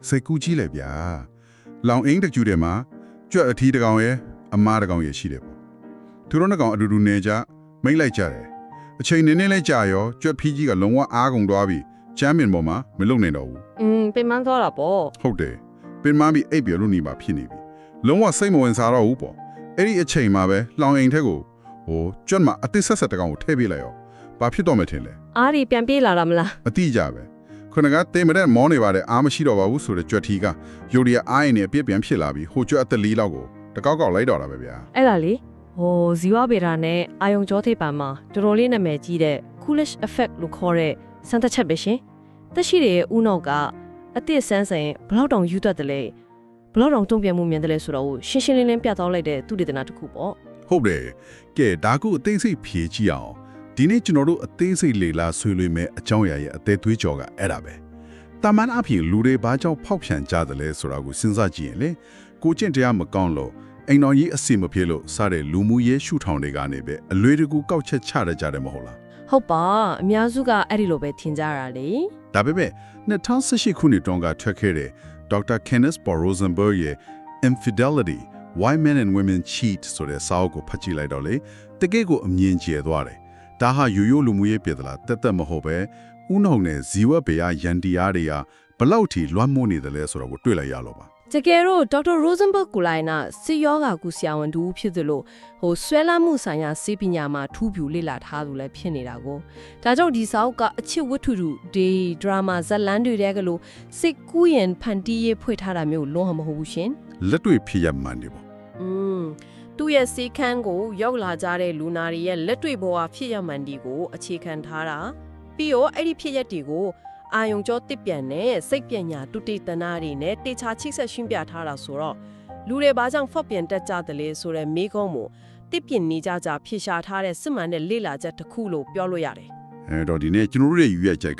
စိတ်ကူးကြီးလေဗျာလောင်အင်းတကျူတယ်မှာကြွက်အထီးတကောင်ရဲ့အမားတကောင်ရဲ့ရှိတယ်ပေါ့သူတို့နှစ်ကောင်အတူတူနေကြမိတ်လိုက်ကြတယ်အချိန်နည်းနည်းလေးကြာရောကြွက်ဖီးကြီးကလုံးဝအားကုန်သွားပြီချမ်းမင်ပေါ်မှာမလုံနိုင်တော့ဘူးပင်မသွားတာပေါ့ဟုတ်တယ်ပင်မပြီးအိပ်ပြလို့နေပါဖြစ်နေပြီလုံးဝစိတ်မဝင်စားတော့ဘူးပေါ့အဲ့ဒီအချိန်မှာပဲလောင်အိမ်ထက်ကိုကြွက်မှာအသစ်ဆက်ဆက်တကောင်ကိုထည့်ပေးလိုက်ရောဘာဖြစ်တော့မှထင်လဲအားဒီပြန်ပြေးလာတာမလားအတိကြပဲခုနကတေးမတဲ့မောနေပါတယ်အားမရှိတော့ပါဘူးဆိုတဲ့ကြွက်ထီကယိုရီယာအားရင်နဲ့အပြစ်ပြန်ဖြစ်လာပြီးဟိုကြွက်အသက်လေးလောက်ကိုတကောက်ကောက်လိုက်တော့တာပဲဗျာအဲ့ဒါလေဇီဝဗေဒနဲ့အာယုံကြောထိပ်ပံမှာတော်တော်လေးနာမည်ကြီးတဲ့ Coolidge effect လို့ခေါ်တဲ့စမ်းသပ်ချက်ပဲရှင်သက်ရှိတွေရဲ့ဥနောက်ကအသစ်ဆန်းစဉ်ဘလောက်တောင်ယူတတ်တယ်လဲဘလောက်တောင်တုံ့ပြန်မှုမြန်တယ်လဲဆိုတော့ရှင်းရှင်းလင်းလင်းပြသလိုက်တဲ့သူတေသနာတစ်ခုပေါ့ဟုတ်တယ်ကဲဒါကုအသိစိတ်ဖြေကြည့်အောင်ဒီနေ့ကျွန်တော်တို့အသေးစိတ်လေလာဆွေးနွေးမယ်အကြောင်းအရာရဲ့အသေးသွေးကြော်ကအဲ့ဒါပဲတာမန်အဖြစ်လူတွေဘာကြောင့်ဖောက်ပြန်ကြတယ်လဲဆိုတာကိုစဉ်းစားကြည့်ရင်လေကိုကျင့်တရားမကောင်းလို့အိမ်တော်ကြီးအစီမပြေလို့စတဲ့လူမှုရေးရှုထောင်တွေကနေပဲအလွေတကူကောက်ချက်ချရကြတယ်မဟုတ်လားဟုတ်ပါအများစုကအဲ့ဒီလိုပဲထင်ကြတာလေဒါပေမဲ့2018ခုနှစ်တုန်းကထွက်ခဲ့တဲ့ Dr. Kenneth Paul Rosenberg ရဲ့ Infidelity Why Men and Women Cheat ဆိုတဲ့စာအုပ်ကိုဖတ်ကြည့်လိုက်တော့လေတကယ့်ကိုအမြင်ကျယ်သွားတယ်ဒါဟာရိုးရိုးလူမှုရေးပြည်သလားတက်တက်မဟုတ်ပဲဥနှုံနဲ့ဇီဝဘေယယန်တရားတွေကဘလောက်ထိလွှမ်းမိုးနေတယ်လဲဆိုတော့ကိုတွေ့လိုက်ရတော့ပါတကယ်တော့ဒေါက်တာရိုဇန်ဘတ်ကိုလိုက်နာစီယောဂါကူဆရာဝန်တူဖြစ်သလိုဆွဲလန်းမှုဆိုင်ရာစေပညာမှာထူးဖြူလေ့လာထားသူလည်းဖြစ်နေတာကိုဒါကြောင့်ဒီစာအုပ်ကအချစ်ဝတ္ထုတွေဒရာမာဇက်လန်းတွေတဲကလို့စိတ်ကူးရင်ဖန်တီးရေးဖွင့်ထားတာမျိုးလုံးဝမဟုတ်ဘူးရှင်လက်တွေ့ဖြစ်ရမှန်တယ်ပေါ့သူ့ရဲ့စေခန်းကိုရောက်လာကြတဲ့လူနာတွေရဲ့လက်တွေ့ဘဝဖြစ်ရမှန်ဒီကိုအခြေခံထားတာပြီးတော့အဲ့ဒီဖြစ်ရက်တွေကိုအာယုံကြောတစ်ပြန်နဲ့စိတ်ပညာတုတိတနာတွေနဲ့တေချာချိတ်ဆက်ရှင်းပြထားတာဆိုတော့လူတွေဘာကြောင့်ဖောက်ပြန်တက်ကြတယ်လဲဆိုတဲ့မေးခွန်းကိုတစ်ပြင်းနေကြဖြစ်ရှာထားတဲ့စစ်မှန်တဲ့လေ့လာချက်တစ်ခုလို့ပြောလို့ရတယ်အဲ့တော့ဒီနေ့ကျွန်တော်တို့ရဲ့ယူရချက်က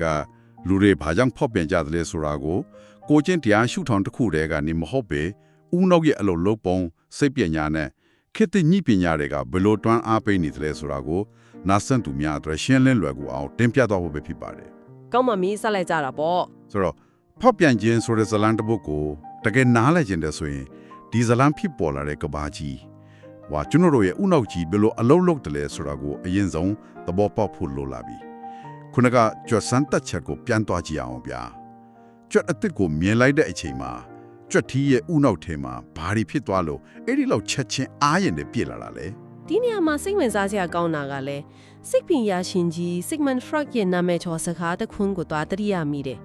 လူတွေဘာကြောင့်ဖောက်ပြန်ကြတယ်လဲဆိုတာကိုချင်းတရားရှုထောင်တစ်ခုတည်းကနေမဟုတ်ပဲဥနောက်ရဲ့အလုပ်လုပ်ပုံစိတ်ပညာနဲ့ခေတ်ညှိပညာတွေကဘယ်လိုတွန်းအားပေးနေတယ်လဲဆိုတာကိုနာဆန်သူများအတွက်ရှင်းလင်းလွယ်ကူအောင်တင်ပြသွားဖို့ပဲဖြစ်ပါတယ်ကောင်းမှမီးဆက်လိုက်ကြတာပေါ့ဆိုတော့ဖောက်ပြန်ခြင်းဆိုတဲ့ဇလန်တစ်ပုဒ်ကိုတကယ်နားလည်ခြင်းတဲ့ဆိုရင်ဒီဇလန်ဖြစ်ပေါ်လာတဲ့ကဘာကြီးကျွန်တော်တို့ရဲ့ဥနောက်ကြီးဘယ်လိုအလုံးလုံးတယ်လဲဆိုတာကိုအရင်ဆုံးသဘောပေါက်ဖို့လိုလာပြီခုနကကြွစမ်းတက်ချက်ကိုပြန်သွားကြည့်အောင်ဗျာကြွအစ်စ်ကိုမြင်လိုက်တဲ့အချိန်မှာကြွထီးရဲ့ဥနောက်ထဲမှာဘာတွေဖြစ်သွားလို့အဲ့ဒီလောက်ချက်ချင်းအားရင်နဲ့ပြည့်လာတာလေဒီနေရာမှာစိတ်ဝင်စားစရာကောင်းတာကလည်းစိတ်ပညာရှင်ကြီး Sigmund Freud ရဲ့နာမည်ကျော်စကားတစ်ခွန်းကိုသွားတရိယာမိတယ်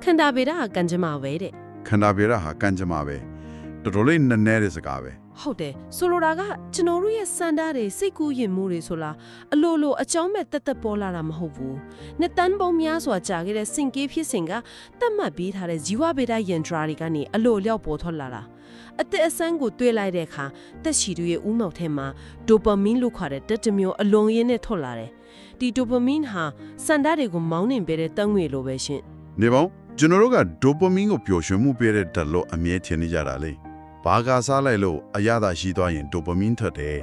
ခန္ဓာဗေဒဟာကံကြမ္မာပဲတဲ့ခန္ဓာဗေဒဟာကံကြမ္မာပဲတော်တော်လေးနည်းနည်းတဲ့စကားပဲဟုတ်တယ်ဆိုလိုတာကကျွန်တော်တို့ရဲ့စန္ဒတွေစိတ်ကူးရင်မှုတွေဆိုလားအလိုလိုအကြောင်းမဲ့တက်တက်ပေါ်လာတာမဟုတ်ဘူးနှစ်တန်းပေါင်းများစွာကြာခဲ့တဲ့စင်ကေးဖြစ်စဉ်ကတတ်မှတ်ပေးထားတဲ့ဇီဝဗေဒယန္တရာတွေကနေအလိုလျောက်ပေါ်ထွက်လာတာအသက်အဆန်းကိုတွေးလိုက်တဲ့အခါတက်ရှိသူရဲ့ဥမောက်ထဲမှာဒိုပါမင်းလို့ခေါ်တဲ့တက်တမျိုးအလွန်ရင်းနဲ့ထွက်လာတယ်ဒီဒိုပါမင်းဟာစန္ဒတွေကိုမောင်းနှင်ပေးတဲ့တငွေလိုပဲရှင်နေပေါင်းကျွန်တော်တို့ကဒိုပါမင်းကိုပျော်ရွှင်မှုပေးတဲ့ဓာတ်လို့အမြဲထင်နေကြတာလေဘာကစားလိုက်လို့အရသာရှိသွားရင်ဒိုပါမင်းထွက်တယ်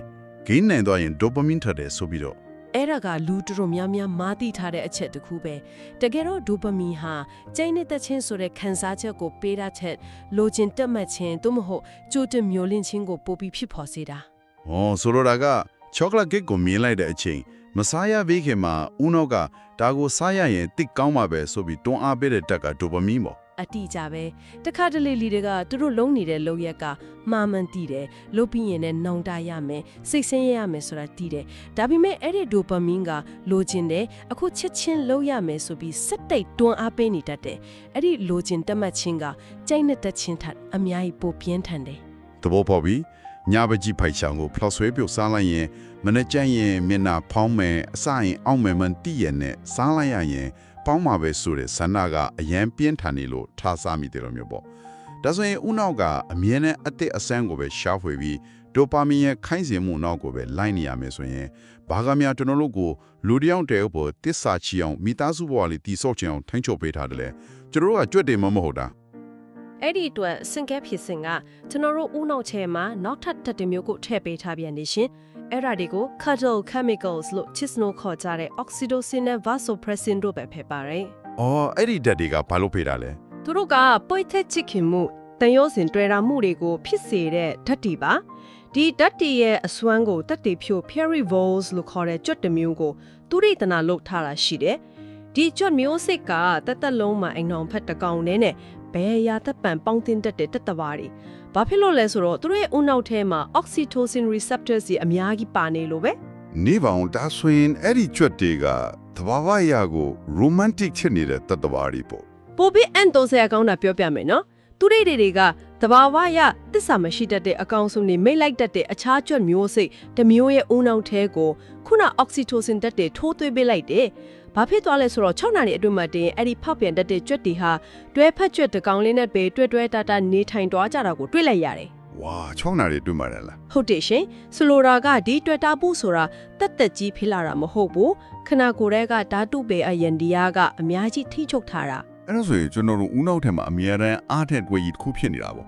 ဂိမ်းနိုင်သွားရင်ဒိုပါမင်းထွက်တယ်ဆိုပြီးတော့အဲ့ဒါကလူတော်များများမာသိထားတဲ့အချက်တစ်ခုပဲတကယ်တော့ဒိုပါမင်ဟာကျိန်းနေတဲ့ချင်းဆိုတဲ့ခံစားချက်ကိုပေးတာချက်လိုချင်တက်မှတ်ခြင်းသို့မဟုတ်ကြိုးတင်မျိုးလင့်ခြင်းကိုပို့ပြီးဖြစ်ပေါ်စေတာဆိုလိုတာကချောကလက်ကိတ်ကိုမြင်လိုက်တဲ့အချိန်မစားရသေးခင်မှာဦးနောက်ကဒါကိုစားရရင်တိတ်ကောင်းမှာပဲဆိုပြီးတွန်းအားပေးတဲ့တက်ကဒိုပါမင်ပေါ့အတိကြပဲတခါတလေလီတွေကသူတို့လုံးနေတဲ့လောက်ရက်ကမှားမှန်တည်တယ်လုပ်ပြီးရင်လည်းနှောင်တရမယ်စိတ်ဆင်းရဲရမယ်ဆိုတာတည်တယ်ဒါပေမဲ့အဲ့ဒီဒိုပါမင်ကလိုချင်တယ်အခုချက်ချင်းလုပ်ရမယ်ဆိုပြီးစက်တိတ်တွန်းအားပေးနေတတ်တယ်အဲ့ဒီလိုချင်တက်မှတ်ခြင်းကကြိုက်နဲ့တက်ချင်းထက်အများကြီးပိုပြင်းထန်တယ်သဘောပေါက်ပြီညပကြီးဖိုက်ချောင်ကိုဖလောက်ဆွဲပြုတ်စားလိုက်ရင်မနေ့ကျရင်မျက်နှာဖောင်းမယ်အစရင်အောက်မယ်မှန်တည်ရနဲ့စားလိုက်ရရင်ပေါင်းမှာပဲဆိုတဲ့ဆန္ဒကအရန်ပြင်းထန်နေလို့ထားစားမိတယ်လို့မျိုးပေါ့ဒါဆိုရင်ဦးနောက်ကအမြဲတမ်းအသက်အဆန်းကိုပဲရှားဖွေပြီးဒိုပါမင်ရဲ့ခိုင်းစေမှုနောက်ကိုပဲလိုက်နေရမယ်ဆိုရင်ဘာကများကျွန်တော်တို့ကိုလူတယောက်တည်းပေါ်တစ္ဆာချီအောင်မိသားစုဘဝလေးတည်ဆောက်ချင်အောင်ထိန်းချုပ်ပေးထားတယ်လေကျွန်တော်တို့ကကြွက်တယ်မဟုတ်တာအဲ့ဒီအတွက်စင်ကဲဖြစ်စဉ်ကကျွန်တော်တို့ဦးနောက်ချဲမှာနောက်ထပ်တစ်တမျိုးကိုထည့်ပေးထားပြန်နေရှင်အဲ့ဒါတွေကို cuddle chemicals လို့ချစ်စနိုခေါ်ကြတဲ့ oxytocin နဲ့ vasopressin တို့ပဲဖြစ်ပါတယ်။အဲ့ဒီဓာတ်တွေကဘာလို့ဖေးတာလဲ။ သူတို့ကပွိတ်သက်ချစ်ခင်မှုတန်ရုံးစင်တွေ့တာမှုတွေကိုဖြစ်စေတဲ့ဓာတ်တီပါဒီဓာတ်တီရဲ့အစွမ်းကိုတက်တီဖြို Perry Vols လို့ခေါ်တဲ့ကြွတ်တစ်မျိုးကိုသူရိတနာလုပ်ထားတာရှိတယ်ဒီကြွတ်မျိုးစစ်ကတက်လုံးမှာအိမ်အောင်ဖက်တကောင်နဲ့ဘယ်ရာသက်ပံပေါင်းတင်တတ်တဲ့တက်တဘာတွေဘာဖြစ်လို့လဲဆိုတော့သူတို့ရဲ့ဦးနှောက်ထဲမှာ oxytocin receptors ကြီးအများကြီးပါနေလို့ပဲနေပါအောင်ဒါဆိုရင်အဲ့ဒီကြွက်တွေကသဘာဝရာကို romantic ဖြစ်နေတဲ့တတဘာတွေပေါ့ပိုပြီးအန်တိုဆရာကောင်းတာပြောပြမယ်နော်သူတွေကသဘာဝရသစ္စာမရှိတတ်တဲ့အကောင်ဆုံးနေမိတ်လိုက်တတ်တဲ့အခြားကြွက်မျိုးစိတ်တစ်မျိုးရဲ့ဦးနှောက်ထဲကိုခုန oxytocin တက်တဲ့ထိုးသွင်းပေးလိုက်တယ်ဘာဖြစ်သွားလဲဆိုတော့6နာရီအတွင်းမှာတင်အဲ့ဒီဖောက်ပြန်တတ်တဲ့ကြွက်တွေဟာတွဲဖက်ကြွက်တကောင်လေးနဲ့ပဲတွဲတာနေထိုင်သွားကြတာကိုတွေ့လိုက်ရတယ်ဝါ6နာရီအတွင်းမှာလားဟုတ်တယ်ရှင်ဆိုလိုတာကဒီတွေ့တာဘူးဆိုတာတက်ကြီးဖြစ်လာတာမဟုတ်ဘူးခနာကိုယ်တဲကဓာတုပေအယန်ဒီယာကအများကြီးထိချုပ်ထားတာအဲ့ဒါဆိုရင်ကျွန်တော်တို့ဦးနှောက်ထဲမှာအမြဲတမ်းအားထက်တွေ့ရတစ်ခုဖြစ်နေတာပေါ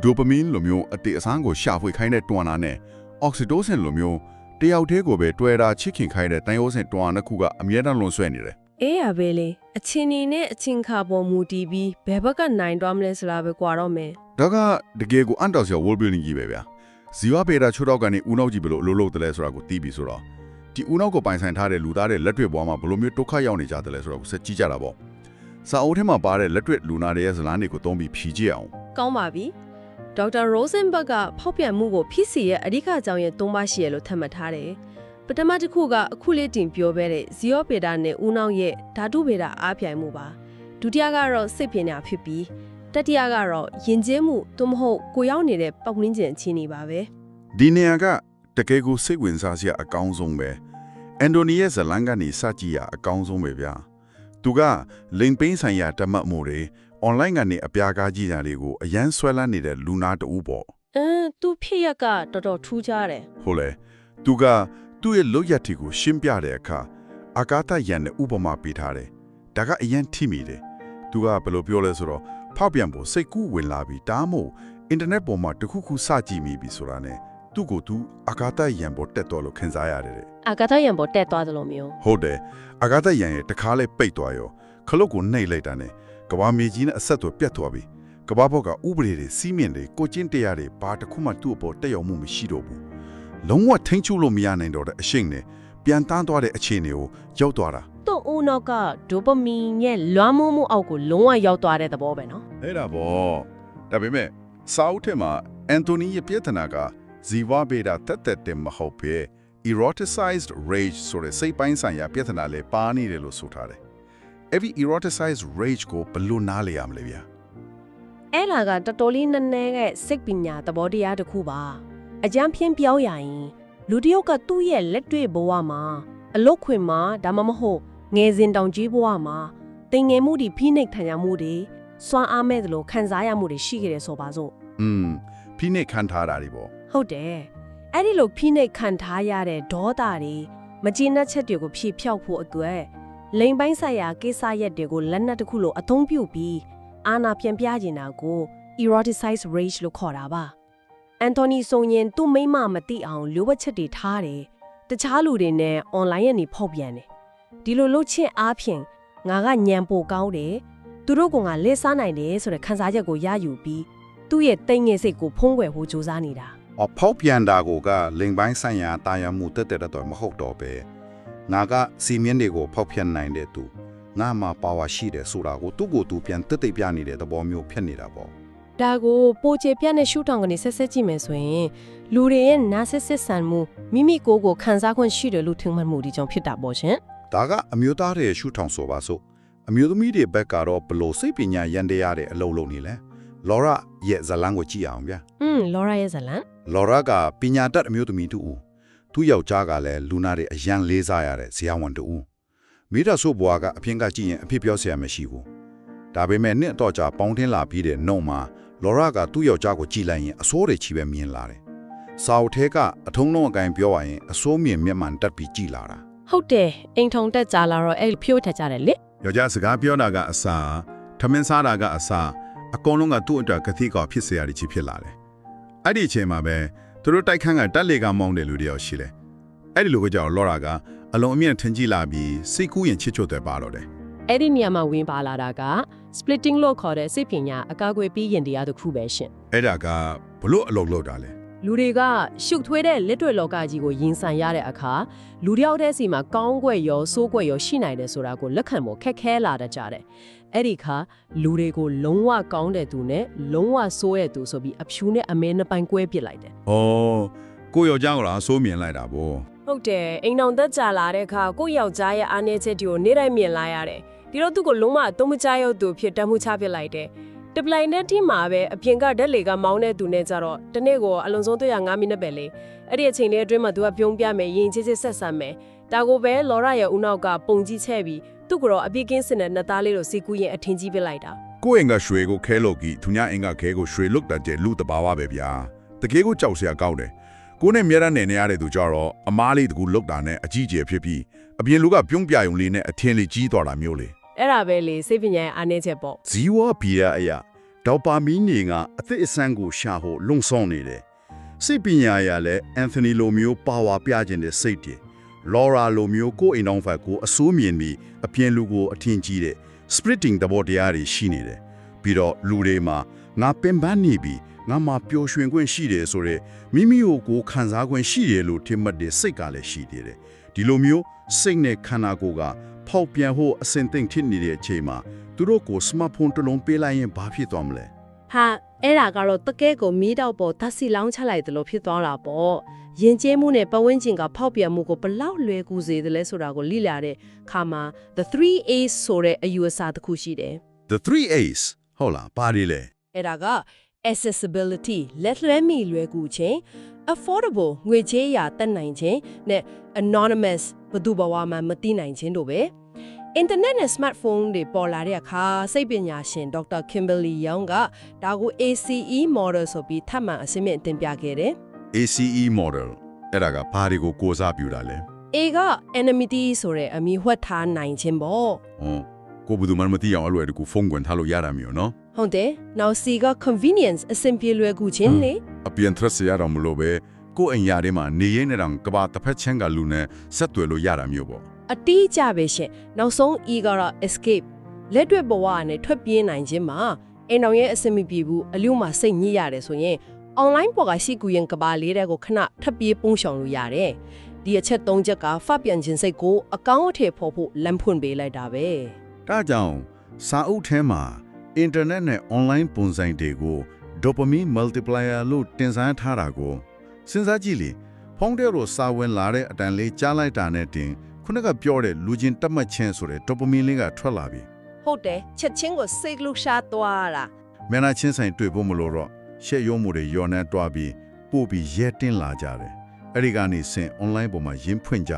့ဒိုပမင်းလိုမျိုးအတေအဆန်းကိုရှာဖွေခိုင်းတဲ့တွန်နာနဲ့အောက်ဆီတိုဆင်လိုမျိုးတယောက်တည်းကိုပဲတွေ့တာချစ်ခင်ခိုင်းတဲ့တန်ရိုးစင်တွန်နာတစ်ခုကအမြဲတမ်းလွန်ဆွဲနေတယ်အေးရပဲလေအချင်းနေနဲ့အချင်းခါပေါ်မူတည်ပြီးဘယ်ဘက်ကနိုင်သွားမလဲဆိုတာပဲကြွာတော့မယ်ဒါကတကယ်ကိုအန်တော်ဆရာ wall building ကြီးပဲဗျာဇီဝပေတာချိုးတော့ကနေဦးနှောက်ကြီးဘယ်လိုအလုပ်လုပ်တယ်လဲဆိုတာကိုသိပြီဆိုတော့ဒီဦးနှောက်ကိုပိုင်ဆိုင်ထားတဲ့လူသားတွေလက်တွေ့ဘဝမှာဘယ်လိုမျိုးဒုက္ခရောက်နေကြတယ်လဲဆိုတာကိုစက်ကြည့်ကြတာပေါ့စာအုပ်ထဲမှာပါတဲ့လက်တွေ့လူနာတွေရဲ့ဇလန်းတွေကိုသုံးပြီးဖြေကြည့်အောင်ကောင်းပါပြီဒေါက်တာရိုဇင်ဘတ်ကဖောက်ပြန်မှုကိုဖြစ်စီရဲ့အဓိကအကြောင်းရဲ့၃ပါးရှိရလို့သတ်မှတ်ထားတယ်ပထမတစ်ခုကအခုလေးတင်ပြောပေးတဲ့ဇီယောပေတာနဲ့ဦးနှောက်ရဲ့ဓာတုပေတာအားပြိုင်မှုပါဒုတိယကတော့စိတ်ပညာဖြစ်ပြီးတတိယကတော့ယဉ်ကျေးမှုသို့မဟုတ်ကိုရောက်နေတဲ့ပတ်ဝန်းကျင်အခြေအနေပါပဲဒီနေရာကတကယ်ကိုစိတ်ဝင်စားစရာအကောင်းဆုံးပဲအန်တိုနီရဲ့ဇလန်ကနေစကြည့်ရအကောင်းဆုံးပဲဗျာသူကလိန်ပိန်းဆိုင်ရာတမတ်မှုတွေအွန်လိုင်းကနေအပြာကားကြည့်တာတွေကိုအရန်ဆွဲလန်းနေတဲ့လူနာတူပေါ့သူဖြစ်ရကတော်တော်ထူးခြားတယ်ဟုတ်လေသူကသူ့ရဲ့လွတ်ရက်တီကိုရှင်းပြတဲ့အခါအာကာသယန်နဲ့ဥပမာပေးထားတယ်ဒါကအရန်ထိမိတယ်သူကဘယ်လိုပြောလဲဆိုတော့ဖောက်ပြန်ဖို့စိတ်ကူးဝင်လာပြီးဒါမှမဟုတ်အင်တာနက်ပေါ်မှာတခုခုစကြည့်မိပြီဆိုတာနဲ့သူ့ကိုသူအာကာသယန်ပေါ်တက်သွားလို့ခင်စားရတယ်အာကာသယန်ပေါ်တက်သွားတယ်လို့မျိုးဟုတ်တယ်အာကာသယန်ရဲ့တခါလဲပိတ်သွားရောခလုတ်ကိုနှိပ်လိုက်တာနဲ့ကဘာမြေကြီးနဲ့အဆက်အသွယ်ပြတ်သွားပြီကဘာဘောက်ကဥပဒေတွေစီးမြင့်တွေကိုကျင်းတရားတွေဘာတစ်ခုမှသူ့အပေါ်တက်ရောက်မှုမရှိတော့ဘူးလုံးဝထိန်းချုပ်လို့မရနိုင်တော့တဲ့အရှိန်နဲ့ပြန်တန်းသွားတဲ့အခြေအနေကိုရောက်သွားတာသူ့ဦးနောက်ကဒိုပမင်ရဲ့လွှမ်းမိုးမှုအောက်ကိုလုံးဝရောက်သွားတဲ့သဘောပဲနော်အဲ့ဒါပေါ့ဒါပေမဲ့စာအုပ်ထဲမှာအန်တိုနီရဲ့ပြဿနာကဇီဝဗေဒတက်တဲ့မဟုတ်ပဲ eroticized rage ဆိုတဲ့စိတ်ပိုင်းဆိုင်ရာပြဿနာလေးပါနေတယ်လို့ဆိုထားတယ်အဲ့ဒီ eroticized rage ကိုဘယ်လိုနားလည်ရမလဲဗျာအဲ့လာကတော်တော်လေးနည်းနည်းရဲ့စိတ်ပညာသဘောတရားတစ်ခုပါအကြမ်းဖျင်းပြောရရင်လူတယောက်ကသူ့ရဲ့လက်တွေ့ဘဝမှာအလုတ်ခွင်မှာဒါမှမဟုတ်ငယ်စဉ်တောင်ကြီးဘဝမှာတင်ငယ်မှုတွေဖိနှိပ်ခံရမှုတွေစွမ်းအားမဲ့သလိုခံစားရမှုတွေရှိခဲ့တယ်ဆိုပါစို့ဖိနှိပ်ခံထားတာတွေပေါ့ဟုတ်တယ်အဲ့ဒီလိုဖိနှိပ်ခံထားရတဲ့ဒေါသတွေမကျေနပ်ချက်တွေကိုဖြေဖျောက်ဖို့အတွက်လိန်ပိုင်းဆိုင်ရာကိစ္စရက်တွေကိုလက်နက်တစ်ခုလိုအသုံးပြုပြီးအာဏာပြန်ပြကျင်တာကို eroticized rage လို့ခေါ်တာပါအန်တိုနီဆိုရင်သူ့မိမမသိအောင်လိုဝက်ချက်တွေထားတယ်တခြားလူတွေနဲ့အွန်လိုင်းကနေဖောက်ပြန်တယ်ဒီလိုလုပ်ချင်းအားဖြင့်ငါကညံပိုကောင်းတယ်သူတို့ကငါလက်စားနိုင်တယ်ဆိုတဲ့ခံစားချက်ကိုရယူပြီးသူ့ရဲ့တိမ်ငယ်စိတ်ကိုဖုံးကွယ်ဖို့ကြိုးစားနေတာဖောက်ပြန်တာကလိန်ပိုင်းဆိုင်ရာတာယာမှုတက်တော့မဟုတ်တော့ပဲငါကစီမင်းတွေကိုဖောက်ပြန်နိုင်တဲ့သူငါမှာပါဝါရှိတယ်ဆိုတာကိုသူ့ကိုယ်သူပြန်တက်ပြနေတဲ့သဘောမျိုးဖြစ်နေတာပေါ့ဒါကိုပိုချေပြတဲ့ရှုထောင့်ကနေဆက်ကြည့်မယ်ဆိုရင်လူတွေရဲ့နာဆက်ဆံမှုမိမိကိုယ်ကိုခံစားခွင့်ရှိတယ်လို့ထင်မှတ်မှုဒီကြောင့်ဖြစ်တာပေါ့ရှင်ဒါကအမျိုးသားတွေရှုထောင့်ဆိုပါစို့အမျိုးသမီးတွေဘက်ကတော့ဘလို့စိတ်ပညာရန်တရားတဲ့အလုပ်လုပ်နေလဲလော်ရာရဲ့ဇလန်ကိုကြည့်အောင်ဗျာလော်ရာရဲ့ဇလန်လော်ရာကပညာတတ်အမျိုးသမီးတူသူ့ယောက်ျားကလည်းလူနာတွေအရန်လေးစားရတဲ့ဇာဝန်တူမိသားစုဘွားကအဖြစ်ကကြည့်ရင်အဖြစ်ပြောစရာမရှိဘူးဒါပေမဲ့နှစ်တော့ကြာပေါင်းထင်းလာပြီးတဲ့နှုံမှာလော်ရာကသူ့ယောက်ျားကိုကြည့်လိုက်ရင်အစိုးတွေချီပဲမြင်လာတယ်စာအုပ်ထဲကအထုံးလုံးအကိုင်ပြောရရင်အစိုးမြင်မျက်မှန်တက်ပြီးကြည်လာတာဟုတ်တယ်အိမ်ထုံတက်ကြလာတော့အဲ့ဖြိုးထက်ကြတယ်လေယောက်ျားစကားပြောတာကအစားထမင်းစားတာကအစားအကုန်လုံးကသူ့အတွက်ကတိကောဖြစ်เสียရတဲ့ချီဖြစ်လာတယ်အဲ့ဒီအချိန်မှာပဲသူတို့တိုက်ခန်းကတက်လေကမောင်းတယ်လူတယောက်ရှိတယ်အဲ့ဒီလူကကြောက်လော်ရာကအလုံးအမြင့်ထင်ကြည့်လာပြီးစိတ်ကူးရင်ချစ်ချွတ်တယ်ပါတော့တယ်အဲ့ဒီနေရာမှာဝင်ပါလာတာက splitting လို့ခေါ်တဲ့စိတ်ပညာအကာအကွယ်ပေးရင်တရားတစ်ခုပဲရှင် အဲ့ဒါကဘလို့အလုပ်လုပ်တာလဲ လူတွေကရှုပ်ထွေးတဲ့လက်တွေ့လောကကြီးကိုရင်ဆိုင်ရတဲ့အခါလူတစ်ယောက်တည်းစီမှာကောင်းကွက်ရောဆိုးကွက်ရောရှိနိုင်တယ်ဆိုတာကိုလက်ခံဖို့ခက်ခဲလာတတ်ကြတယ်အဲ့ဒီခါလူတွေကိုလုံးဝကောင်းတဲ့သူနဲ့လုံးဝဆိုးတဲ့သူဆိုပြီးအဖြူနဲ့အမဲနှစ်ပိုင်းကွဲပစ်လိုက်တယ် ဩကိုယောက်ျားကလားစိုးမြင်လိုက်တာဗော ဟုတ်တယ်အိမ်အောင်သက်ကြလာတဲ့အခါကိုယ့်ယောက်ျားရဲ့အားနည်းချက်တွေကိုနေ့တိုင်းမြင်လာရတယ်ဒီတော့သူ့ကိုလုံးဝအသုံးမချရသူဖြစ်တတ်မှုချပစ်လိုက်တယ်တပလိုင်နဲ့တီမှာပဲအပြင်ကဓာတ်လေကမောင်းတဲ့သူနဲ့ကြတော့တနေ့ကိုအလုံးစုံ305မိနစ်ပဲလေအဲ့ဒီအချိန်လေးအတွင်းမှာသူကပြုံးပြမယ်ရင်ချစ်ချစ်ဆက်ဆံမယ်ဒါကိုပဲလော်ရရဲ့ဦးနောက်ကပုံကြီးချဲ့ပြီးသူ့ကိုတော့အပြစ်ကင်းစင်တဲ့နှစ်သားလေးကိုစီကူရင်အထင်ကြီးပစ်လိုက်တာ ကိုယ့်အိမ်ကရွှေကိုခဲလို့ကြီးသူညာအိမ်ကခဲကိုရွှေလုတ်တတ်တဲ့လူတဘာဝပဲဗျာတကယ်ကိုကြောက်စရာကောင်းတယ်ကိုနဲ့မြဲတမ်းနေနေရတဲ့သူကြတော့အမားလေးတကူလုတ်တာနဲ့အကြီးကျယ်ဖြစ်ပြီးအပြင်လူကပြုံးပြယုံလေးနဲ့အထင်လေးကြီးသွားတာမျိုးလေ အဲ့ဒါပဲလေစိတ်ပညာရဲ့အားနည်းချက်ပေါ့ ဇီဝဗီယာအရာဒေါပါမီနေကအသစ်အဆန်းကိုရှာဖို့လုံဆောင်နေတယ်စိတ်ပညာရလည်းအန်သိုနီလိုမျိုးပါဝါပြခြင်းတဲ့စိတ်တည်လော်ရာလိုမျိုးကိုအိမ်အောင်ဖက်ကိုအစိုးမြင်ပြီးအပြင်လူကိုအထင်ကြီးတဲ့ splitting သဘောတရားတွေရှိနေတယ်ပြီးတော့လူတွေမှာငါပင်ပန်းနေပြီးငါမှပျော်ရွှင်ခွင့်ရှိတယ်ဆိုတော့မိမိကိုခံစားခွင့်ရှိတယ်လို့ထင်မှတ်တဲ့စိတ်ကလည်းရှိသေးတယ်ဒီလိုမျိုးစိတ်နဲ့ခန္ဓာကိုယ်ကဖောက်ပြန်ဖို့အစဉ်သိမ့်ဖြစ်နေတဲ့အချိန်မှာသူတို့ကိုစမတ်ဖုန်းတစ်လုံးပေးလိုက်ရင်ဘာဖြစ်သွားမလဲ ဟာအဲ့ဒါကတော့တကယ်ကိုမီးတောက်ပေါ်ဓာတ်စီလောင်းချလိုက်တယ်လို့ဖြစ်သွားတာပေါ့ယဉ်ကျေးမှုနဲ့ပတ်ဝန်းကျင်ကဖောက်ပြန်မှုကိုဘလောက်လွယ်ကူစေတယ်လဲဆိုတာကိုလေ့လာတဲ့ခါမှာ the 3A's ဆိုတဲ့အယူအဆတစ်ခုရှိတယ် The 3A's ဟုတ်လားဘာတွေလဲ အဲ့ဒါက accessibility လက်လွှဲမိလွယ်ကူခြင်း affordable ငွေကြေးရတတ်နိုင်ခြင်းနဲ့ anonymous ဘယ်သူဘဝမှမသိနိုင်ခြင်းတို့ပဲ internet နဲ့ smartphone တွေပေါ်လာတဲ့အခါစိတ်ပညာရှင်ဒေါက်တာ Kimberly Young ကဒါကို ACE model ဆိုပြီးထပ်မံအစင်းမြင့်တင်ပြခဲ့တယ် ACE model အဲ့ဒါကဘာတွေကိုကိုးစားပြုတာလဲ A က anonymity ဆိုတဲ့အမည်ဝှက်ထားနိုင်ခြင်းပေါ့ ကိုဘယ်သူမှမသိအောင်အလွယ်တကူဖုန်းကွန်ထားလို့ရတာမျိုးနော် ဟုတ်တယ်နောက် C က convenience အဆင်ပြေလွယ်ကူခြင်းလေ အပြင်ထရက်စရတော့မလို့ပဲကိုယ့်အိမ်ယာထဲမှာနေရင်းနဲ့တောင်ကဘာတစ်ဖက်ချင်းကလူနဲ့ဆက်သွယ်လို့ရတာမျိုးပေါ့ အတိအကျပဲရှင်နောက်ဆုံး E ကတော့ escape လက်တွေ့ဘဝနဲ့ထွက်ပြေးနိုင်ခြင်းမှာအိမ်တော်ရဲ့အဆင်မပြေဘူးအလူမှာစိတ်ညစ်ရတယ်ဆိုရင် online ပေါ်ကရှိကူရင်ကဘာလေးတဲ့ကိုခဏထပ်ပြေးပုံရှောင်လို့ရတယ်ဒီအချက်၃ချက်ကဖတ်ပြန်ခြင်းစိတ်ကိုအကောင့်အထည်ဖော်ဖို့လမ်းဖွင့်ပေးလိုက်တာပဲ ဒါကြောင့်စာအုပ်ထဲမှာအင်တာနက်နဲ့ online ပုံစံတွေကို dopamine multiplier လို့တင်စားထားတာကိုစဉ်းစားကြည့်လေဖုန်းထဲကိုစာဝင်လာတဲ့အတန်လေးကြားလိုက်တာနဲ့တင်ခုနကပြောတဲ့လူချင်းတက်မှတ်ခြင်းဆိုတဲ့ dopamine လေးကထွက်လာပြီ ဟုတ်တယ်ချက်ချင်းကိုစိတ်လှရှားသွားတာ မျက်နှာချင်းဆိုင်တွေ့ဖို့မလို့တော့ရှက်ရုံးမှုတွေယောနဲ့တွားပြီးပို့ပြီးရဲတင်းလာကြတယ်အဲ့ဒီကနေစင် online ပေါ်မှာရင်းဖွင့်ကြ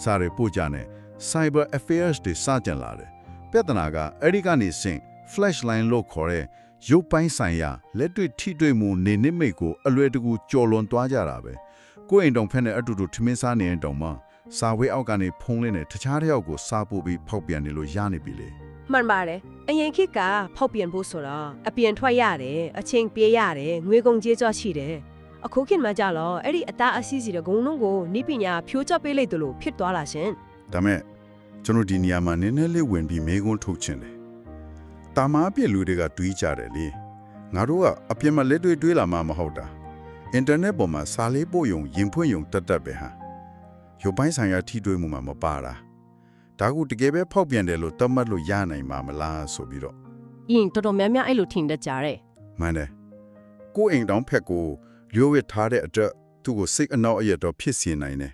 စာတွေပို့ကြနဲ့ cyber affairs တွေစကြလာတယ်ပြဿနာကအဲ့ဒီကနေစင် flashline လို့ခေါ်တဲ့ရုပ်ပိုင်းဆိုင်ရာလက်တွေ့ထိတွေ့မှုနေနစ်မိတ်ကိုအလွယ်တကူကြော်လွန်သွားကြတာပဲကိုယ့်အိမ်တောင်ဖက်နဲ့အတူတူထမင်းစားနေရင်တောင်မှစာဝေးအောက်ကနေဖုံးလင်းနဲ့တခြားတစ်ယောက်ကိုစားပို့ပြီးဖောက်ပြန်နေလို့ရနေပြီလေ မှန်ပါတယ်အရင်ခေတ်ကဖောက်ပြန်ဖို့ဆိုတော့အပြင်ထွက်ရတယ်အချိန်ပြေးရတယ်ငွေကုန်ကြေးကြောရှိတယ်အခုခေတ်မှာကြတော့အဲ့ဒီအသားအဆီးစီတဲ့ဂုဏ်လုံးကိုနိပညာဖြိုးချပေးလိုက်တယ်လို့ဖြစ်သွားတာရှင် ဒါမဲ့ကျွန်တော်ဒီနေရာမှာနည်းနည်းလေးဝင်ပြီးမေးခွန်းထုတ်ချင်တယ်တာမာအပြစ်လူတွေကတွေးကြတယ်လေငါတို့ကအပြင်မှာလက်တွေးလာမှမဟုတ်တာအင်တာနက်ပေါ်မှာစာလေးပို့ယုံရင်ဖွင့်ယုံတက်ပဲဟာရုပ်ပိုင်းဆိုင်ရာထိတွေ့မှုမှာမပါတာဒါကတကယ်ပဲဖောက်ပြန်တယ်လို့သတ်မှတ်လို့ရနိုင်မှာမလားဆိုပြီးတော့ ယင်တော်တော်များများအဲ့လိုထင်တတ်ကြတယ် မှန်တယ်ကိုယ်အိမ်တောင်ဖက်ကိုလျှို့ဝှက်ထားတဲ့အတွက်သူ့ကိုစိတ်အနောက်အရက်တော့ဖြစ်စေနိုင်တယ်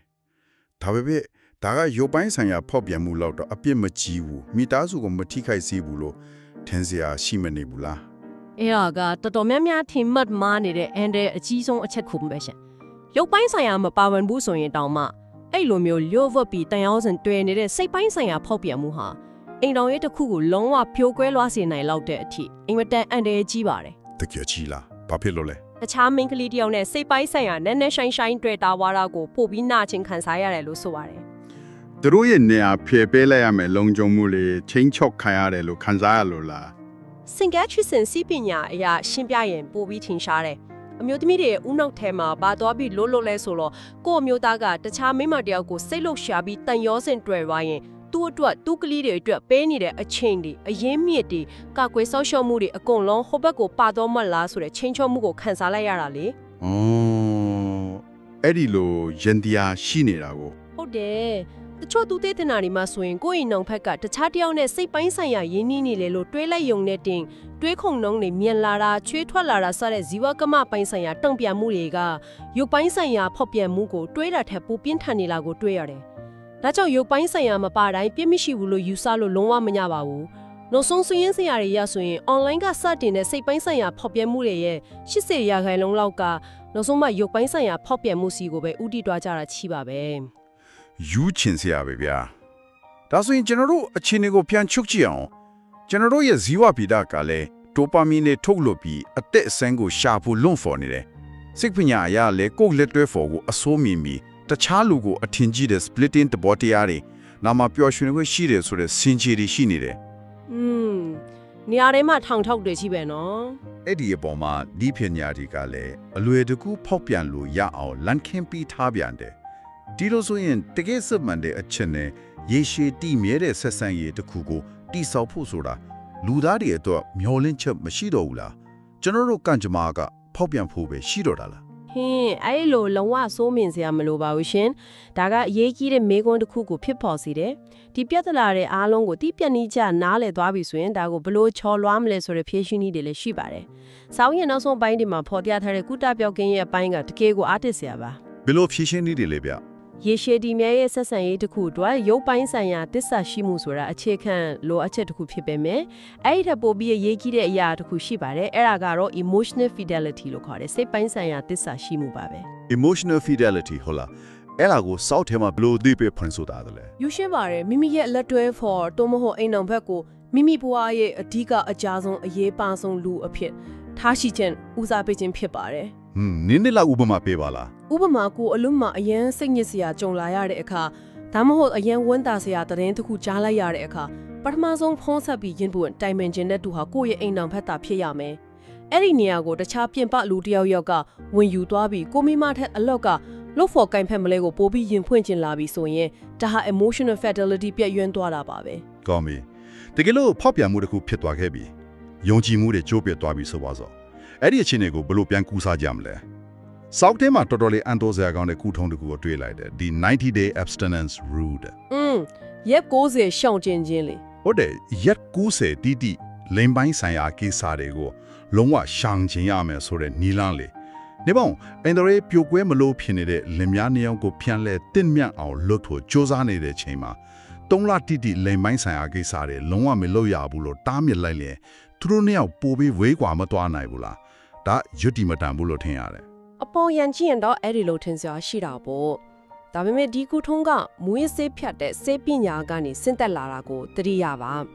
ဒါပေမဲ့ဒါကရုပ်ပိုင်းဆိုင်ရာဖောက်ပြန်မှုလောက်တော့အပြစ်မကြီးဘူးမိသားစုကိုမထိခိုက်စေဘူးလို့ထင်စရာရှိမနေဘူးလား အဲ့ဒါကတော်တော်များများထင်မှတ်မှားနေတဲ့အန်တဲ့အကြီးဆုံးအချက်ခုပဲရှင်ရုပ်ပိုင်းဆိုင်ရာမပါဝင်ဘူးဆိုရင်တောင်မှအဲ့လိုမျိုးလျှို့ဝှက်ပြီးတန်ရောစင်တွေ့နေတဲ့စိတ်ပိုင်းဆိုင်ရာဖောက်ပြန်မှုဟာအိမ်တော်ရဲ့တစ်ခုကိုလုံးဝဖြိုးကွဲလွှားစေနိုင်လောက်တဲ့အထိအင်မတန်အန်တဲ့ကြီးပါတယ် တကယ်ကြီးလားဘာဖြစ်လို့လဲ တခြားမိန်းကလေးတယောက်နဲ့စိတ်ပိုင်းဆိုင်ရာနက်နက်ရှိုင်းရှိုင်းတွေ့တာဝါဒကိုပို့ပြီးနာကျင်ခံစားရတယ်လို့ဆိုပါတယ် သူတို့ရဲ့နေရာဖြည့်ပေးလိုက်ရမယ်လုံခြုံမှုလေးချင်းချော့ခံရတယ်လို့ခံစားရလို့လား စင်ကက်ထရစ်စင်စီပညာအရာရှင်းပြရင်ပို့ပြီးထင်ရှားတယ်အမျိုးသမီးတွေဥနောက်ထဲမှာဘာသွားပြီးလို့လဲဆိုတော့ကို့အမျိုးသားကတခြားမိန်းမတယောက်ကိုစိတ်လှုပ်ရှားပြီးတန်ရောစင်တွေ့သွားရင် သူ့အတွက်သူ့ကလေးတွေအတွက်ပေးနေတဲ့အချိန်တွေအရင်မြစ်တွေကာကွယ်ဆောက်ရှောက်မှုတွေအကုန်လုံးဟိုဘက်ကိုပါတော့မလားဆိုတဲ့ချင်းချောမှုကိုခံစားလိုက်ရတာလေ ။အော်အဲ့ဒီလိုယန်တရားရှိနေတာကို ဟုတ်တယ်တချို့သူသေးတဲ့နာတွေမှာဆိုရင်ကိုယ့်အိမ်နောင်ဖက်ကတခြားတယောက်နဲ့စိတ်ပိုင်းဆိုင်ရာရင်းနှီးနေလေလို့တွေးလိုက်ယုံနဲ့တင်တွေးခုံနှုံးတွေမြန်လာတာချွေးထွက်လာတာစတဲ့ဇီဝကမပိုင်းဆိုင်ရာတုံ့ပြန်မှုတွေကရုပ်ပိုင်းဆိုင်ရာဖောက်ပြန်မှုကိုတွေးတာထက်ပိုပြင်းထန်နေလာကိုတွေးရတယ်။ဒါကြောင့်ရုပ်ပိုင်းဆိုင်ရာမပါတိုင်းပြည့်မရှိဘူးလို့ယူဆလို့လုံးဝမညပါဘူး။နောက်ဆုံးစရင်းစရာတွေရဆိုရင် online ကစတင်တဲ့စိတ်ပိုင်းဆိုင်ရာဖောက်ပြန်မှုတွေရဲ့80%လောက်ကနောက်ဆုံးမှရုပ်ပိုင်းဆိုင်ရာဖောက်ပြန်မှုစီကိုပဲဥတီတွားကြတာချီပါပဲ။ ယူချင်စရာပဲဗျာဒါဆိုရင်ကျွန်တော်တို့အခြေအနေကိုပြန်ချုပ်ကြည့်အောင်ကျွန်တော်တို့ရဲ့ဇီဝဗီဒကလည်းဒိုပါမင်နဲ့ထုတ်လို့ပြီးအသက်အဆန်းကိုရှာဖို့လွန့်ဖော်နေတယ်စိတ်ပညာအရာလည်းကိုယ်လက်တွဲဖော်ကိုအစိုးမြင်ပြီးတခြားလူကိုအထင်ကြီးတဲ့ splitting တဘောတရားတွေနာမပျော်ရွှင်ခွင့်ရှိတယ်ဆိုတဲ့စင်ချီတွေရှိနေတယ်နေရာထဲမှာထောင်ထောက်တွေရှိပဲနော်အဲ့ဒီအပေါ်မှာဒီပညာတွေကလည်းအလွယ်တကူဖောက်ပြန်လို့ရအောင်လန်ခင်းပြီးထားပြန်တယ်ဒီလိုဆိုရင်တကယ်စစ်မှန်တဲ့အချက်နဲ့ရေရှည်တည်မြဲတဲ့ဆက်ဆံရေးတစ်ခုကိုတိဆောက်ဖို့ဆိုတာလူသားတွေအတွက်မျောလင့်ချက်မရှိတော့ဘူးလားကျွန်တော်တို့ကံကြမ္မာကဖောက်ပြန်ဖို့ပဲရှိတော့တာလားဟင်းအဲ့လိုလုံးဝစိုးမြင်စရာမလိုပါဘူးရှင်ဒါကအရေးကြီးတဲ့မေးခွန်းတစ်ခုကိုဖြစ်ပေါ်စေတယ်ဒီပြဿနာတွေအားလုံးကိုတိပြက်နီးကြနားလည်သွားပြီဆိုရင်ဒါကိုဘလို့ချော်လွှားမလဲဆိုတဲ့ဖြေရှင်းနည်းတွေလည်းရှိပါတယ်စောင်းရင်နောက်ဆုံးပိုင်းဒီမှာဖော်ပြထားတဲ့ကုတပြောက်ကင်းရဲ့အပိုင်းကတကယ်ကိုအားတစ်စရာပါဘယ်လိုဖြေရှင်းနည်းတွေလဲဗျရေရှည်ဒီမြဲရဲ့ဆက်ဆံရေးတစ်ခုအတွက်ရုပ်ပိုင်းဆိုင်ရာတစ္ဆာရှိမှုဆိုတာအခြေခံလိုအပ်ချက်တစ်ခုဖြစ်ပေမဲ့အဲ့ဒီထက်ပိုပြီးရေးကြီးတဲ့အရာတစ်ခုရှိပါတယ်အဲ့ဒါကတော့ emotional fidelity လို့ခေါ်တယ်စိတ်ပိုင်းဆိုင်ရာတစ္ဆာရှိမှုပါပဲ emotional fidelity ဟုတ်လားအဲ့ဒါကိုစောက်ထဲမှာဘယ်လိုသိပေးဖွင့်ဆိုတာလဲယူရှင်းပါတယ်မိမိရဲ့လက်တွဲ for တော့မဟုတ်အိမ်အောင်ဘက်ကိုမိမိဘဝရဲ့အဓိကအကြဆုံးအရေးပါဆုံးလူအဖြစ်ထားရှိခြင်းဦးစားပေးခြင်းဖြစ်ပါတယ်နင်းနေလောက်ဥပမာပေးပါလားဥပမာကိုအလုံးမှာအရန်စိတ်ညစ်စရာကြုံလာရတဲ့အခါဒါမှမဟုတ်အရန်ဝမ်းသာစရာတရင်တစ်ခုကြားလိုက်ရတဲ့အခါပထမဆုံးဖုံးဆက်ပြီးရင်းပွင့်တိုင်ပင်ခြင်းတဲ့သူဟာကိုယ့်ရဲ့အိမ်တော်ဖက်တာဖြစ်ရမယ်အဲ့ဒီနေရာကိုတခြားပြင်ပလူတယောက်ကဝင်ယူသွားပြီးကိုမိမထက်အလောက်ကလို့ဖို့ကင်ဖက်မလဲကိုပို့ပြီးရင်ဖွင့်ခြင်းလာပြီးဆိုရင်ဒါဟာ emotional fidelity ပြည့်ရွံ့သွားတာပါပဲကောင်းပြီတကယ်လို့ဖောက်ပြန်မှုတစ်ခုဖြစ်သွားခဲ့ပြီယုံကြည်မှုတွေကျိုးပြတ်သွားပြီဆိုပါစို့အဲ့ဒီအခြေအနေကိုဘယ်လိုပြန်ကူးစားကြမလဲစောက်ထဲမှာတော်တော်လေးအန်တိုစရာကောင်းတဲ့ကုထုံးတစ်ခုကိုတွေ့လိုက်တယ်ဒီ90 day abstinence rule ရက်90ရှောင်ကျင်ခြင်းလေဟုတ်တယ်ရက်90တိတိလိမ်ပိုင်းဆိုင်ရာကိစ္စတွေကိုလုံးဝရှောင်ကျင်ရမယ်ဆိုတဲ့နီလန်းလေနေပေါင်းအင်ဒရေပြိုကွဲမလို့ဖြစ်နေတဲ့လင်များနှစ်ယောက်ကိုဖြန့်လဲတင့်မြတ်အောင်လုပ်ဖို့စ조사နေတဲ့ချိန်မှာ3လတိတိလိမ်ပိုင်းဆိုင်ရာကိစ္စတွေလုံးဝမလုပ်ရဘူးလို့တားမြစ်လိုက်လေသူတို့နှစ်ယောက်ပိုပြီးဝေးကွာမသွားနိုင်ဘူးလားဒါရွတ်တိမတန်ဘူးလို့ထင်ရတယ်အပေါ်ရန်ကြည့်ရင်တော့အဲ့ဒီလိုထင်စရာရှိတာပေါ့ဒါပေမဲ့ဒီကုထုံးကမွေးဆေးဖြတ်တဲ့ဆေးပညာကနေဆင့်သက်လာတာကိုသတိရပါ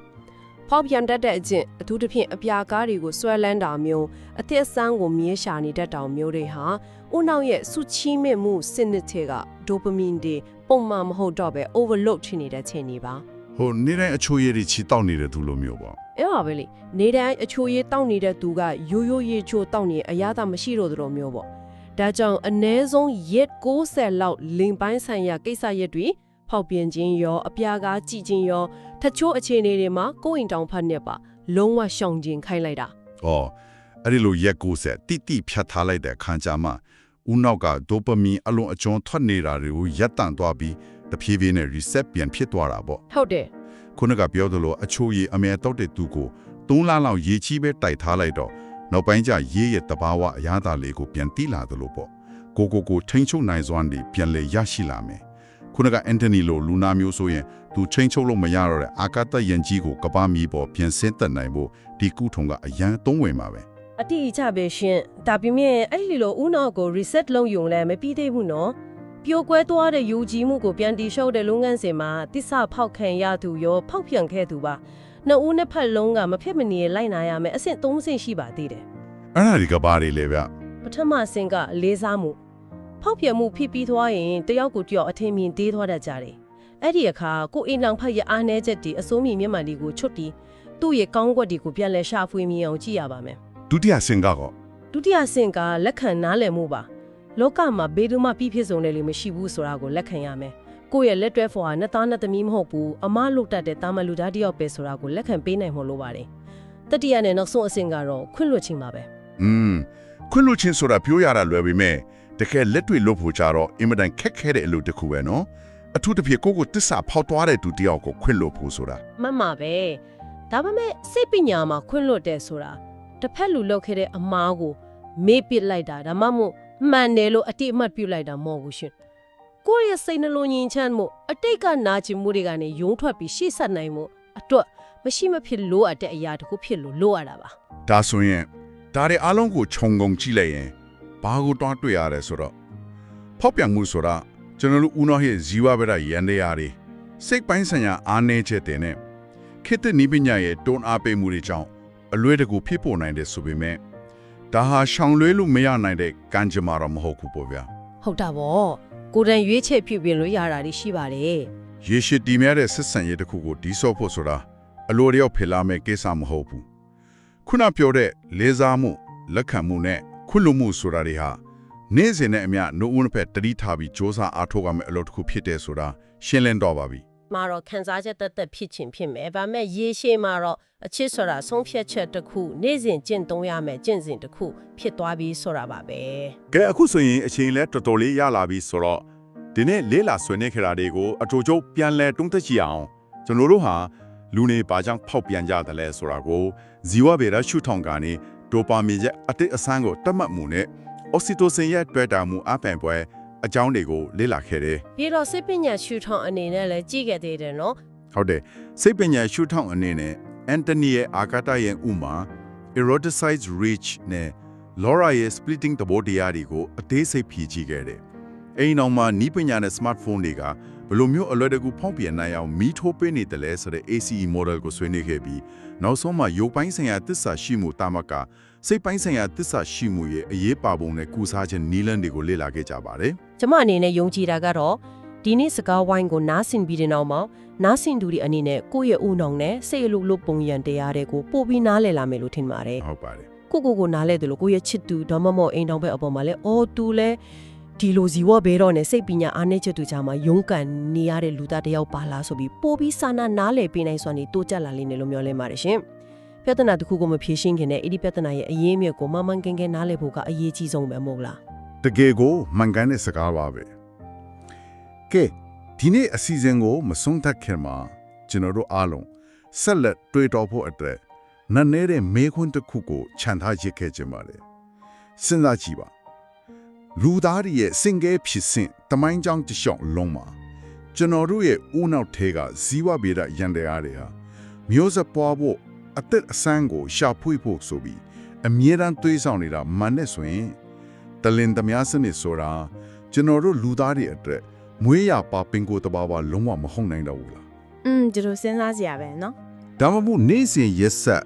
ဖောက်ပြန်တတ်တဲ့အကျင့်အထူးသဖြင့်အပြာကားတွေကိုဆွဲလန်းတာမျိုးအသက်အဆန်းကိုမြဲရှာနေတတ်တာမျိုးတွေဟာဦးနှောက်ရဲ့စုချီးမြင့်မှုစနစ်တွေကဒိုပမင်တွေပုံမှန်မဟုတ်တော့ပဲ overload ဖြစ်နေတဲ့ချိန်တွေပါဟိုနေ့တိုင်းအချိုရည်တွေချီတောက်နေတဲ့သူလိုမျိုးပေါ့အဲ့ပါပဲလေနေ့တိုင်းအချိုရည်တောက်နေတဲ့သူကရိုးရိုးရေချိုတောက်နေအရသာမရှိတော့သလိုမျိုးပေါ့ဒါကြောင့်အ ਨੇ ဆုံးရက်60လောက်လင်ပိုင်းဆိုင်ရာကိစ္စရက်တွေဖောက်ပြန်ခြင်းရောအပြာကားကြည့်ခြင်းရောတချို့အခြေအနေတွေမှာကိုယ်အိမ်တောင်ဖတ်နေပါလုံးဝရှောင်ကျင်ခိုင်းလိုက်တာ။အော်အဲ့ဒီလိုရက်60တိတိဖြတ်ထားလိုက်တဲ့ခံကြမှာဦးနောက်ကဒိုပမင်အလုံးအကျွန်းထွက်နေတာတွေကိုရပ်တန့်သွားပြီးတဖြည်းဖြည်းနဲ့ reset ပြန်ဖြစ်သွားတာပေါ့။ဟုတ်တယ်။ခုနကပြောသလိုအချိုရည်အမဲတောက်တဲ့သူကို3လလောက်ရေချီးပဲတိုက်ထားလိုက်တော့နောက်ပိုင်းကျရေးရဲ့တဘာဝအရာသားလေးကိုပြန်တီးလာသလိုပေါ့ကိုထိန်ချုပ်နိုင်စွမ်းတွေပြန်လေရရှိလာမယ်ခုနကအန်တိုနီလိုလူနာမျိုးဆိုရင်သူထိန်ချုပ်လို့မရတော့တဲ့အာကာသယဉ်ကြီးကိုကပမီပေါ်ပြန်ဆင်းသက်နိုင်ဖို့ဒီကုထုံကအရန်သုံးဝင်ပါပဲအတိအကျပဲရှင်ဒါပေမဲ့အဲ့ဒီလိုဦးနောက်ကို reset လုပ်ယုံလဲမပြီးသေးဘူးနော်ပြိုကွဲသွားတဲ့ယူကြီးမှုကိုပြန်တီရှုပ်တဲ့လုပ်ငန်းစဉ်မှာတစ္ဆဖောက်ခံရသူရောဖောက်ပြန်ခဲ့သူပါနှစ်ဦးနှစ်ဖက်လုံးကမဖြစ်မနေလိုက်နိုင်ရမယ်အဆင့်3ဆင့်ရှိပါသေးတယ်အဲ့ဒါဒီကဘာတွေလဲဗျပထမဆင့်ကလေးစားမှုဖောက်ပြန်မှုဖြစ်ပြီးသွားရင်တယောက်ကိုတယောက်အထင်မြင်သေးသွားတတ်ကြတယ်အဲ့ဒီအခါကိုအိမ်လောင်ဖက်ရဲ့အားနည်းချက်တွေအစိုးမြင့်မျက်မှန်တွေကိုချွတ်တီးသူ့ရဲ့ကောင်းကွက်တွေကိုပြန်လဲရှာဖွေမြင်အောင်ကြည့်ရပါမယ်ဒုတိယဆင့်ကောဒုတိယဆင့်ကလက်ခံနားလည်မှုပါလောကမှာဘေးဒုမှပြီးဖြစ်ဆုံးတယ်လို့မရှိဘူးဆိုတာကိုလက်ခံရမယ် ကိုယ့်ရဲ့လက်တွဲဖော်ဟာနှစ်သားနှစ်သမီးမဟုတ်ဘူးအမလုတ်တတ်တဲ့တာမန်လူသားတစ်ယောက်ပဲဆိုတာကိုလက်ခံပေးနိုင်ဖို့လိုပါတယ်တတိယနဲ့နောက်ဆုံးအဆင့်ကတော့ခွင့်လွှတ်ခြင်းပါပဲ ခွင့်လွှတ်ခြင်းဆိုတာပြောရတာလွယ်ပေမဲ့တကယ်လက်တွေ့လုပ်ဖို့ကြတော့အင်မတန်ခက်ခဲတဲ့အလုပ်တစ်ခုပဲနော်အထူးသဖြင့်ကိုတစ္ဆာဖောက်သွားတဲ့သူတယောက်ကိုခွင့်လွှတ်ဖို့ဆိုတာ မှန်ပါပဲဒါပေမဲ့စိတ်ပညာမှာခွင့်လွှတ်တယ်ဆိုတာတစ်ဖက်လူလုပ်ခဲ့တဲ့အမားကိုမေ့ပစ်လိုက်တာဒါမှမဟုတ်မှန်တယ်လို့အတိအမှတ်ပြုလိုက်တာမဟုတ်ဘူးရှင်ကိုယ့်ရဲ့စိတ်နှလုံးငြိမ်ချမ်းမှုအတိတ်ကနာကျင်မှုတွေကနေယုံထွက်ပြီးရှေ့ဆက်နိုင်မှုအတွက်မရှိမဖြစ်လိုအပ်တဲ့အရာတခုဖြစ်လို့လိုရတာပါ ဒါဆိုရင်ဒါတွေအားလုံးကိုခြုံငုံကြည့်လိုက်ရင်ဘာကိုတွားတွေ့ရတယ်ဆိုတော့ဖောက်ပြန်မှုဆိုတာကျွန်တော်တို့ဦးနှောရဲ့ဇီဝဗေဒရန်တရားတွေစိတ်ပိုင်းဆိုင်ရာအားနည်းချက်တွေနဲ့ခေတ်သစ်နည်းပညာရဲ့တွန်းအားပေးမှုတွေကြောင့်အလွဲတကူဖြစ်ပေါ်နိုင်တယ်ဆိုပေမဲ့ဒါဟာရှောင်လွှဲလို့မရနိုင်တဲ့ကံကြမ္မာတော့မဟုတ်ဘူးပေါ့ဗျာ ဟုတ်တာဗောကိုယ်တိုင်ရွေးချယ်ပြုပြင်လို့ရတာတွေရှိပါတယ် ရေရှည်တည်မြဲတဲ့ဆက်ဆံရေးတစ်ခုကိုဒီဆော့ဖို့ဆိုတာအလိုတယောက်ဖြစ်လာမဲ့ကိစ္စမဟုတ်ဘူးခုနပြောတဲ့လေးစားမှုလက်ခံမှုနဲ့ခွင့်လွှတ်မှုဆိုတာတွေဟာနေ့စဉ်နဲ့အမျှနှုတ်ဦးနှစ်ဖက်တတိထားပြီးစ조사အားထုတ်ရမယ့်အလုပ်တစ်ခုဖြစ်တယ်ဆိုတာရှင်းလင်းတော့ပါပြီ မှာတော့ခံစားချက်တက်ဖြစ်ချင်းဖြစ်မယ်။ဒါပေမဲ့ရေရှည်မှာတော့အချစ်ဆိုတာဆုံးဖြတ်ချက်တစ်ခုနေ့စဉ်ကျင့်သုံးရမယ်ကျင့်စဉ်တစ်ခုဖြစ်သွားပြီးဆိုတာပါပဲ ကဲအခုဆိုရင်အချိန်လဲတော်တော်လေးရလာပြီဆိုတော့ဒီနေ့လေးလာဆွေးနွေးခရာတွေကိုအတူတူပြန်လဲတုံးသက်ကြည့်အောင်ကျွန်တော်တို့ဟာလူနေပါကြောင့်ဖောက်ပြန်ကြတယ်လဲဆိုတာကိုဇီဝဗေဒရှုထောင့်ကနေဒိုပါမင်ရဲ့အတိတ်အဆန်းကိုတတ်မှတ်မှုနဲ့အောက်ဆီတိုစင်ရဲ့တွေ့တာမှုအပံပွဲအကြောင်းတွေကိုလေ့လာခဲ့တယ် ။ပြီးတော့စိတ်ပညာရှုထောင့်အနေနဲ့လည်းကြည့်ခဲ့သေးတယ်နော် ဟုတ်တယ်စိတ်ပညာရှုထောင့်အနေနဲ့အန်တိုနီရဲ့အာကာသရဲ့ဥမာ eroticized reach နဲ့ Laura ရဲ့ splitting သဘောတရားတွေကိုအသေးစိတ်ဖြည့်ကြည့်ခဲ့တယ်အိမ်အောင်မှာနီးပညာနဲ့ smartphone တွေကဘယ်လိုမျိုးအလွယ်တကူဖောက်ပြန်နိုင်အောင်မီးထိုးပေးနေတယ်လဲဆိုတဲ့ ACE model ကိုဆွေးနွေးခဲ့ပြီးနောက်ဆုံးမှာရုပ်ပိုင်းဆိုင်ရာသစ္စာရှိမှုတာမကစိတ်ပိုင်းဆိုင်ရာသစ္စာရှိမှုရဲ့အရေးပါပုံနဲ့ကုစားခြင်းနီးလန်းတွေကိုလေ့လာခဲ့ကြပါတယ် ။ကျမအနေနဲ့ယုံကြည်တာကတော့ဒီနေ့စကားဝိုင်းကိုနားဆင်ပြီးတဲ့နောက်မှာနားဆင်သူတွေအနေနဲ့ကိုယ့်ရဲ့ဦးနှောင်နဲ့စိတ်အလုပ်လုပ်ပုံရန်တရားတွေကိုပို့ပြီးနားလည်လာမယ်လို့ထင်ပါတယ် ဟုတ်ပါတယ် ။ကိုနားလဲတယ်လို့ကိုယ့်ရဲ့ချစ်သူဒါမှမဟုတ်အိမ်တောင်ဘက်အပေါ်မှာလဲအော်သူလဲဒီလိုဇီဝဘဲတော့နဲ့စိတ်ပညာအားနည်းချက်တူကြမှာရုန်းကန်နေရတဲ့လူသားတစ်ယောက်ပါလားဆိုပြီးပို့ပြီးစာနာနားလည်ပေးနိုင်စွာနေတိုးကြလာလိမ့်မယ်လို့မျှော်လင့်ပါတယ်ရှင်။ပြဿနာတစ်ခုကိုမဖြေရှင်းခင်နဲ့အဲ့ဒီပြဿနာရဲ့အရေးအမြစ်ကိုမမှန်ကန်ကန်နားလည်ဖို့ကအရေးကြီးဆုံးပဲမဟုတ်လား တကယ်ကိုမှန်ကန်တဲ့စကားပါပဲကဲဒီနေ့အစီအစဉ်ကိုမဆုံးသက်ခင်မှာကျွန်တော်တို့အားလုံးဆက်လက်တွေ့တော်ဖို့အတွက်နတ်နေတဲ့မေခွန်းတစ်ခုကိုခြံထားရစ်ခဲ့ကြပါလေစဉ်းစားကြည့်ပါလူသားတွေရဲ့စင်ကဲဖြစ်စဉ်တမိုင်းကြောင်းတစ်လျှောက်လုံးမှာကျွန်တော်တို့ရဲ့ဦးနောက်ထဲကဇီဝဗေဒရန်တရားတွေဟာမျိုးဆက်ပွားဖို့အသက်အဆန်းကိုရှာဖွေဖို့ဆိုပြီးအမြဲတမ်းတွေးဆောင်နေတာမှန်နဲ့ဆိုရင်တလင်သမားစနစ်ဆိုတာကျွန်တော်တို့လူသားတွေအတွက်မွေးရပါပင်ကိုတဘာဝလုံးဝမဟုတ်နိုင်တော့ဘူးလား ဒီလိုစဉ်းစားစရာပဲเนาะ ဒါမှမဟုတ်နေ့စဉ်ရက်ဆက်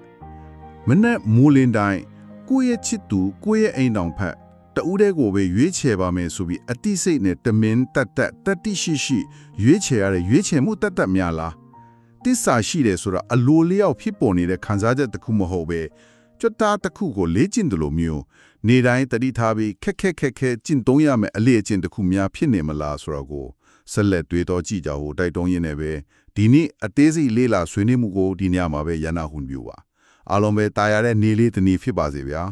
မနဲ့မူလင်တိုင်းကိုယ့်ရဲ့ချစ်သူကိုယ့်ရဲ့အိမ်တောင်ဖက်တူးတဲ့ကိုပဲရွေးချယ်ပါမယ်ဆိုပြီးအတိစိတ်နဲ့တမင်တက်တိရှိရှိရွေးချယ်ရတဲ့ရွေးချယ်မှုတက်များလားတစ္ဆာရှိတယ်ဆိုတာအလိုလျောက်ဖြစ်ပေါ်နေတဲ့ခံစားချက်တစ်ခုမဟုတ်ပဲကြွတာတစ်ခုကိုလေ့ကျင့်တယ်လို့မျိုးနေတိုင်းတတိထားပြီးခက်ခဲကျင့်သုံးရမယ်အလေ့အကျင့်တစ်ခုများဖြစ်နေမလားဆိုတော့ကိုဆက်လက်တွေးတော့ကြည့်ကြဖို့တိုက်တွန်းရင်းနဲ့ပဲဒီနေ့အသေးစိတ်လေးလာဆွေးနွေးမှုကိုဒီညမှာပဲရန်နာဟွန်ပြပါအားလုံးပဲတာယာတဲ့နေလေးတစ်နေ့ဖြစ်ပါစေဗျာ